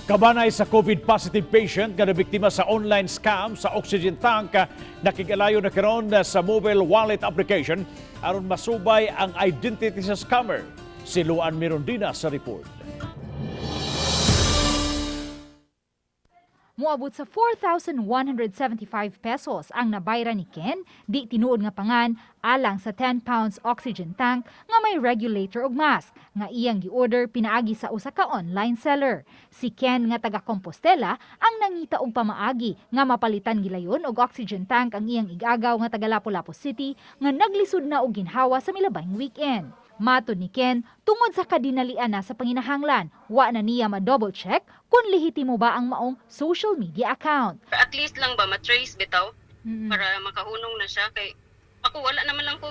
Kabanay sa COVID-positive patient nga nabiktima sa online scam sa oxygen tank nakigalayo na karon sa mobile wallet application aron masubay ang identity sa scammer. Si Luan Mirondina sa report. Moabot sa 4,175 pesos ang nabayra ni Ken, di tinuod nga pangan, alang sa 10 pounds oxygen tank nga may regulator ug mask, nga iyang gi-order pinaagi sa usa ka online seller. Si Ken nga taga Compostela ang nangita og pamaagi nga mapalitan gilayon og oxygen tank ang iyang igagaw nga taga Lapu-Lapu City nga naglisod na og ginhawa sa milabayng weekend. Matod ni Ken, tungod sa kadinalian na sa panginahanglan, wa na niya ma-double check kung lehitimo ba ang maong social media account. At least lang ba matrace bitaw para makahunong na siya kay ako wala naman lang ko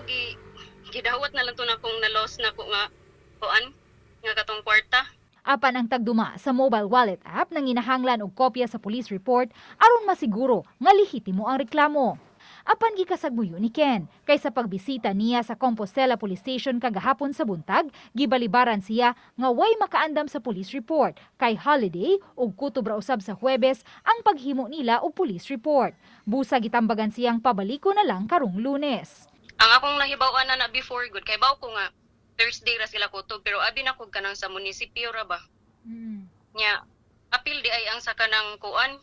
gidawat na lang to na kung na-loss na ko nga kuan nga katong kwarta. Apan ang tagduma sa mobile wallet app nang inahanglan og kopya sa police report aron masiguro nga lehitimo ang reklamo. Apan gikasagbuyo ni Ken, kay sa pagbisita niya sa Compostela Police Station kagahapon sa buntag, gibalibaran siya nga way makaandam sa police report, kay holiday ug kutob ra usab sa Huwebes ang paghimo nila og police report. Busa gitambagan siyang pabaliko na lang karong Lunes. Ang akong nahibaw-an na before good kay baw ko nga Thursday ra sila kutob pero abi na ko kanang sa munisipyo ra ba. Nya apil di ay ang sa kanang kuan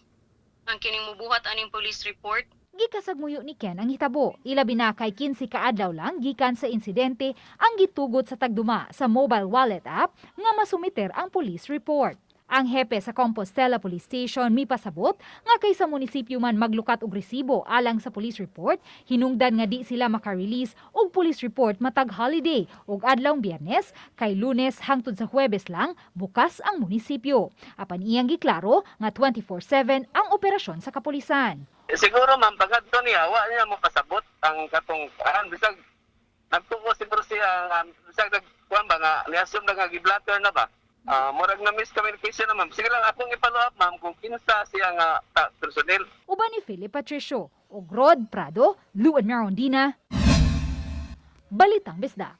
ang kining mubuhat aning police report. Gikasagmuyo ni Ken ang hitabo, ilabi na kay 15 kaadlaw lang gikan sa insidente ang gitugot sa tagduma sa mobile wallet app nga masumiter ang police report. Ang hepe sa Compostela Police Station mipasabot nga kay sa munisipyo man maglukat og resibo alang sa police report, hinungdan nga di sila maka-release og police report matag holiday ug adlawng Biyernes kay Lunes hangtod sa Huwebes lang bukas ang munisipyo. Apan iyang giklaro nga 24/7 ang operasyon sa kapolisan. Siguro ma'am, pagkadto niya, wa niya mo pasabot ang katong bisag nagtuko siguro siya bisag nagkuan ba nga liasom na gi-blatter na ba. Murag na miscommunication na ma'am. Sige lang akong i-follow up ma'am kung kinsa siya nga personnel. Uban ni Philip Patricio ug Rod Prado, Luan Mirondina, Balitang Bisdak.